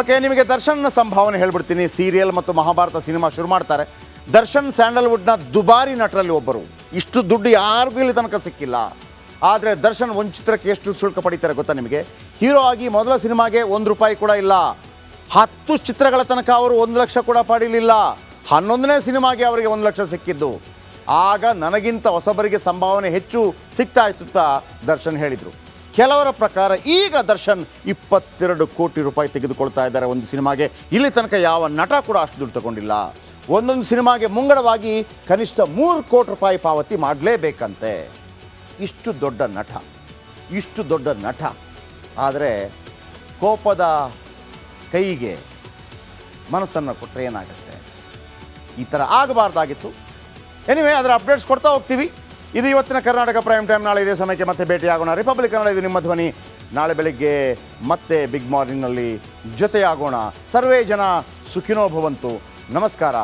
Okay, ನಿಮಗೆ ದರ್ಶನ್ನ ಸಂಭಾವನೆ ಹೇಳ್ಬಿಡ್ತೀನಿ. ಸೀರಿಯಲ್ ಮತ್ತು ಮಹಾಭಾರತ ಸಿನಿಮಾ ಶುರು ಮಾಡ್ತಾರೆ. ದರ್ಶನ್ ಸ್ಯಾಂಡಲ್ವುಡ್ನ ದುಬಾರಿ ನಟರಲ್ಲಿ ಒಬ್ಬರು. ಇಷ್ಟು ದುಡ್ಡು ಯಾರಿಗೂ ಇಲ್ಲಿ ತನಕ ಸಿಕ್ಕಿಲ್ಲ. ಆದರೆ ದರ್ಶನ್ ಒಂದು ಚಿತ್ರಕ್ಕೆ ಎಷ್ಟು ಶುಲ್ಕ ಪಡೀತಾರೆ ಗೊತ್ತಾ ನಿಮಗೆ? ಹೀರೋ ಆಗಿ ಮೊದಲ ಸಿನಿಮಾಗೆ ₹1 ಕೂಡ ಇಲ್ಲ. 10 ಚಿತ್ರಗಳ ತನಕ ಅವರು 1 ಲಕ್ಷ ಕೂಡ ಪಡೀಲಿಲ್ಲ. 11ನೇ ಸಿನಿಮಾಗೆ ಅವರಿಗೆ 1 ಲಕ್ಷ ಸಿಕ್ಕಿದ್ದು. ಆಗ ನನಗಿಂತ ಹೊಸಬರಿಗೆ ಸಂಭಾವನೆ ಹೆಚ್ಚು ಸಿಗ್ತಾ ಇತ್ತು ಅಂತ ದರ್ಶನ್ ಹೇಳಿದರು. ಕೆಲವರ ಪ್ರಕಾರ ಈಗ ದರ್ಶನ್ ₹22 ಕೋಟಿ ತೆಗೆದುಕೊಳ್ತಾ ಇದ್ದಾರೆ ಒಂದು ಸಿನಿಮಾಗೆ. ಇಲ್ಲಿ ತನಕ ಯಾವ ನಟ ಕೂಡ ಅಷ್ಟು ದುಡ್ಡು ತಗೊಂಡಿಲ್ಲ. ಒಂದೊಂದು ಸಿನಿಮಾಗೆ ಮುಂಗಡವಾಗಿ ಕನಿಷ್ಠ ₹3 ಕೋಟಿ ಪಾವತಿ ಮಾಡಲೇಬೇಕಂತೆ. ಇಷ್ಟು ದೊಡ್ಡ ನಟ ಆದರೆ ಕೋಪದ ಕೈಗೆ ಮನಸ್ಸನ್ನು ಕೊಟ್ಟರೆ ಏನಾಗುತ್ತೆ? ಈ ಥರ ಆಗಬಾರ್ದಾಗಿತ್ತು. ಎನಿವೆ, ಅದರ ಅಪ್ಡೇಟ್ಸ್ ಕೊಡ್ತಾ ಹೋಗ್ತೀವಿ. ಇದು ಇವತ್ತಿನ ಕರ್ನಾಟಕ ಪ್ರೈಮ್ ಟೈಮ್. ನಾಳೆ ಇದೇ ಸಮಯಕ್ಕೆ ಮತ್ತೆ ಭೇಟಿಯಾಗೋಣ. ರಿಪಬ್ಲಿಕ್ ಕನ್ನಡ, ಇದು ನಿಮ್ಮ ಧ್ವನಿ. ನಾಳೆ ಬೆಳಗ್ಗೆ ಮತ್ತೆ ಬಿಗ್ ಮಾರ್ನಿಂಗ್ನಲ್ಲಿ ಜೊತೆಯಾಗೋಣ. ಸರ್ವೇ ಜನ ಸುಖಿನೋ ಭವಂತು. ನಮಸ್ಕಾರ.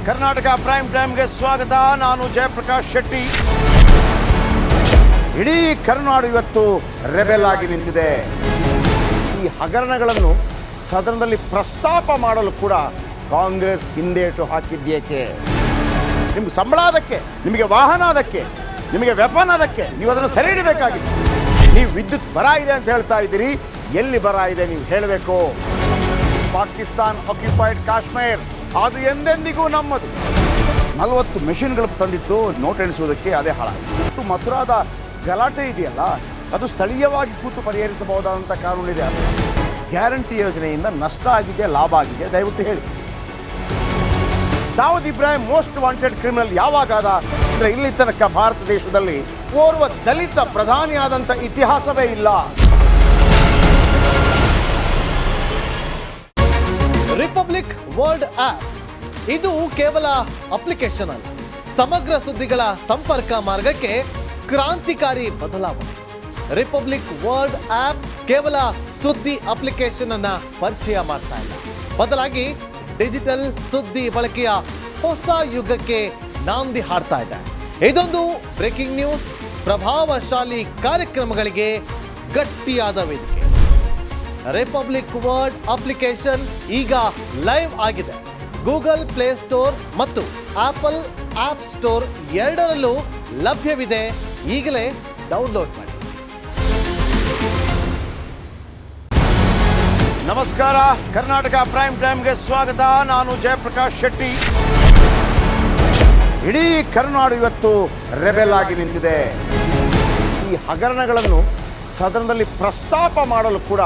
ಕರ್ನಾಟಕ ಪ್ರೈಮ್ ಟೈಮ್ಗೆ ಸ್ವಾಗತ. ನಾನು ಜಯಪ್ರಕಾಶ್ ಶೆಟ್ಟಿ. ಇಡೀ ಕರುನಾಡು ಇವತ್ತು ರೆಬೆಲ್ ಆಗಿ ನಿಂತಿದೆ. ಈ ಹಗರಣಗಳನ್ನು ಸದನದಲ್ಲಿ ಪ್ರಸ್ತಾಪ ಮಾಡಲು ಕೂಡ ಕಾಂಗ್ರೆಸ್ ಹಿಂದೇಟು ಹಾಕಿದ್ದೇಕೆ? ನಿಮ್ಗೆ ಸಂಬಳ ಅದಕ್ಕೆ, ನಿಮಗೆ ವಾಹನ ಅದಕ್ಕೆ, ನಿಮಗೆ ವೆಪನ್ ಅದಕ್ಕೆ. ನೀವು ಅದನ್ನು ಸೆರೆ ಹಿಡಿಬೇಕಾಗಿತ್ತು. ನೀವು ವಿದ್ಯುತ್ ಬರ ಇದೆ ಅಂತ ಹೇಳ್ತಾ ಇದ್ದೀರಿ. ಎಲ್ಲಿ ಬರ ಇದೆ ನೀವು ಹೇಳಬೇಕು. ಪಾಕಿಸ್ತಾನ್ ಆಕ್ಯುಪೈಡ್ ಕಾಶ್ಮೀರ್ ಅದು ಎಂದೆಂದಿಗೂ ನಮ್ಮದು. 40 ಮೆಷಿನ್ಗಳು ತಂದಿತ್ತು ನೋಟ್ ಎಣಿಸುವುದಕ್ಕೆ, ಅದೇ ಹಾಳಾಯಿತು. ಮಥುರಾದ ಗಲಾಟೆ ಇದೆಯಲ್ಲ, ಅದು ಸ್ಥಳೀಯವಾಗಿ ಕೂತು ಪರಿಹರಿಸಬಹುದಾದಂಥ ಕಾನೂನಿದೆ. ಗ್ಯಾರಂಟಿ ಯೋಜನೆಯಿಂದ ನಷ್ಟ ಆಗಿದೆ, ಲಾಭ ಆಗಿದೆ? ದಯವಿಟ್ಟು ಹೇಳಿ. Dawood Ibrahim most wanted criminal ಯಾವಾಗಾದ ಅಂದರೆ ಇಲ್ಲಿ ತನಕ ಭಾರತ ದೇಶದಲ್ಲಿ ಓರ್ವ ದಲಿತ ಪ್ರಧಾನಿಯಾದಂಥ ಇತಿಹಾಸವೇ ಇಲ್ಲ. ರಿಪಬ್ಲಿಕ್ ವರ್ಲ್ಡ್ ಆಪ್ ಇದು ಕೇವಲ ಅಪ್ಲಿಕೇಶನ್ ಅಲ್ಲ, ಸಮಗ್ರ ಸುದ್ದಿಗಳ ಸಂಪರ್ಕ ಮಾರ್ಗಕ್ಕೆ ಕ್ರಾಂತಿಕಾರಿ ಬದಲಾವಣೆ. ರಿಪಬ್ಲಿಕ್ ವರ್ಲ್ಡ್ ಆಪ್ ಕೇವಲ ಸುದ್ದಿ ಅಪ್ಲಿಕೇಶನ್ ಅನ್ನ ಪರಿಚಯ ಮಾಡ್ತಾ ಇಲ್ಲ, ಬದಲಾಗಿ ಡಿಜಿಟಲ್ ಸುದ್ದಿ ಬಳಕೆಯ ಹೊಸ ಯುಗಕ್ಕೆ ನಾಂದಿ ಹಾಡ್ತಾ ಇದೆ. ಇದೊಂದು ಬ್ರೇಕಿಂಗ್ ನ್ಯೂಸ್, ಪ್ರಭಾವಶಾಲಿ ಕಾರ್ಯಕ್ರಮಗಳಿಗೆ ಗಟ್ಟಿಯಾದ ವೇದಿಕೆ. ರಿಪಬ್ಲಿಕ್ ವರ್ಲ್ಡ್ ಅಪ್ಲಿಕೇಶನ್ ಈಗ ಲೈವ್ ಆಗಿದೆ. ಗೂಗಲ್ ಪ್ಲೇ ಸ್ಟೋರ್ ಮತ್ತು ಆಪಲ್ ಆಪ್ ಸ್ಟೋರ್ ಎರಡರಲ್ಲೂ ಲಭ್ಯವಿದೆ. ಈಗಲೇ ಡೌನ್ಲೋಡ್ ಮಾಡಿ. ನಮಸ್ಕಾರ. ಕರ್ನಾಟಕ ಪ್ರೈಮ್ ಟೈಮ್ಗೆ ಸ್ವಾಗತ. ನಾನು ಜಯಪ್ರಕಾಶ್ ಶೆಟ್ಟಿ. ಇಡೀ ಕರುನಾಡು ಇವತ್ತು ರೆಬೆಲ್ ಆಗಿ ನಿಂತಿದೆ. ಈ ಹಗರಣಗಳನ್ನು ಸದನದಲ್ಲಿ ಪ್ರಸ್ತಾಪ ಮಾಡಲು ಕೂಡ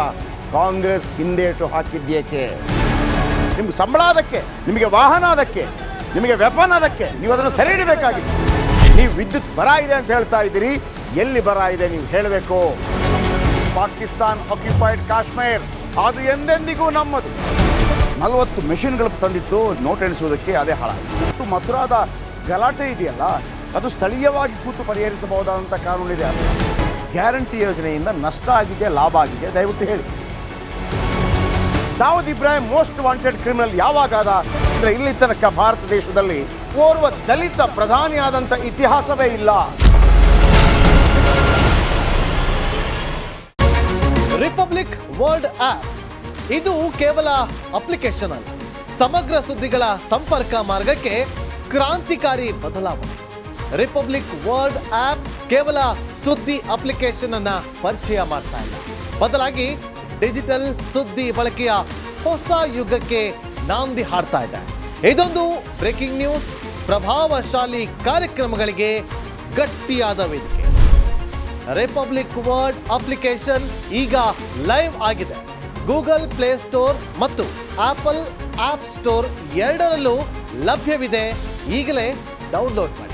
ಕಾಂಗ್ರೆಸ್ ಹಿಂದೇಟು ಹಾಕಿದ್ದೇಕೆ? ನಿಮ್ಗೆ ಸಂಬಳ ಅದಕ್ಕೆ, ನಿಮಗೆ ವಾಹನ ಅದಕ್ಕೆ, ನಿಮಗೆ ವೆಪನ್ ಅದಕ್ಕೆ. ನೀವು ಅದನ್ನು ಸೆರೆ ಹಿಡಿಬೇಕಾಗಿತ್ತು. ನೀವು ವಿದ್ಯುತ್ ಬರ ಇದೆ ಅಂತ ಹೇಳ್ತಾ ಇದ್ದೀರಿ. ಎಲ್ಲಿ ಬರ ಇದೆ ನೀವು ಹೇಳಬೇಕು. ಪಾಕಿಸ್ತಾನ್ ಆಕ್ಯುಪೈಡ್ ಕಾಶ್ಮೀರ್ ಅದು ಎಂದೆಂದಿಗೂ ನಮ್ಮದು. 40 ಮೆಷಿನ್ಗಳು ತಂದಿತ್ತು ನೋಟ್ ಎಣಿಸುವುದಕ್ಕೆ, ಅದೇ ಹಾಳಾಯಿತು. ಮಥುರಾದ ಗಲಾಟೆ ಇದೆಯಲ್ಲ, ಅದು ಸ್ಥಳೀಯವಾಗಿ ಕೂತು ಪರಿಹರಿಸಬಹುದಾದಂಥ ಕಾನೂನಿದೆ. ಗ್ಯಾರಂಟಿ ಯೋಜನೆಯಿಂದ ನಷ್ಟ ಆಗಿದೆ, ಲಾಭ ಆಗಿದೆ? ದಯವಿಟ್ಟು ಹೇಳಿ. Dawood Ibrahim most wanted criminal ಯಾವಾಗಾದ ಅಂದರೆ ಇಲ್ಲಿ ತನಕ ಭಾರತ ದೇಶದಲ್ಲಿ ಓರ್ವ ದಲಿತ ಪ್ರಧಾನಿಯಾದಂಥ ಇತಿಹಾಸವೇ ಇಲ್ಲ. ರಿಪಬ್ಲಿಕ್ ವರ್ಲ್ಡ್ ಆಪ್ ಇದು ಕೇವಲ ಅಪ್ಲಿಕೇಶನ್ ಅಲ್ಲ, ಸಮಗ್ರ ಸುದ್ದಿಗಳ ಸಂಪರ್ಕ ಮಾರ್ಗಕ್ಕೆ ಕ್ರಾಂತಿಕಾರಿ ಬದಲಾವಣೆ. ರಿಪಬ್ಲಿಕ್ ವರ್ಲ್ಡ್ ಆಪ್ ಕೇವಲ ಸುದ್ದಿ ಅಪ್ಲಿಕೇಶನ್ ಅನ್ನ ಪರಿಚಯ ಮಾಡ್ತಾ ಇಲ್ಲ, ಬದಲಾಗಿ ಡಿಜಿಟಲ್ ಸುದ್ದಿ ಬಳಕೆಯ ಹೊಸ ಯುಗಕ್ಕೆ ನಾಂದಿ ಹಾಡ್ತಾ ಇದೆ. ಇದೊಂದು ಬ್ರೇಕಿಂಗ್ ನ್ಯೂಸ್, ಪ್ರಭಾವಶಾಲಿ ಕಾರ್ಯಕ್ರಮಗಳಿಗೆ ಗಟ್ಟಿಯಾದ ವೇದಿಕೆ. ರಿಪಬ್ಲಿಕ್ ವರ್ಲ್ಡ್ ಅಪ್ಲಿಕೇಶನ್ ಈಗ ಲೈವ್ ಆಗಿದೆ. ಗೂಗಲ್ ಪ್ಲೇ ಸ್ಟೋರ್ ಮತ್ತು ಆಪಲ್ ಆಪ್ ಸ್ಟೋರ್ ಎರಡರಲ್ಲೂ ಲಭ್ಯವಿದೆ. ಈಗಲೇ ಡೌನ್ಲೋಡ್ ಮಾಡಿ.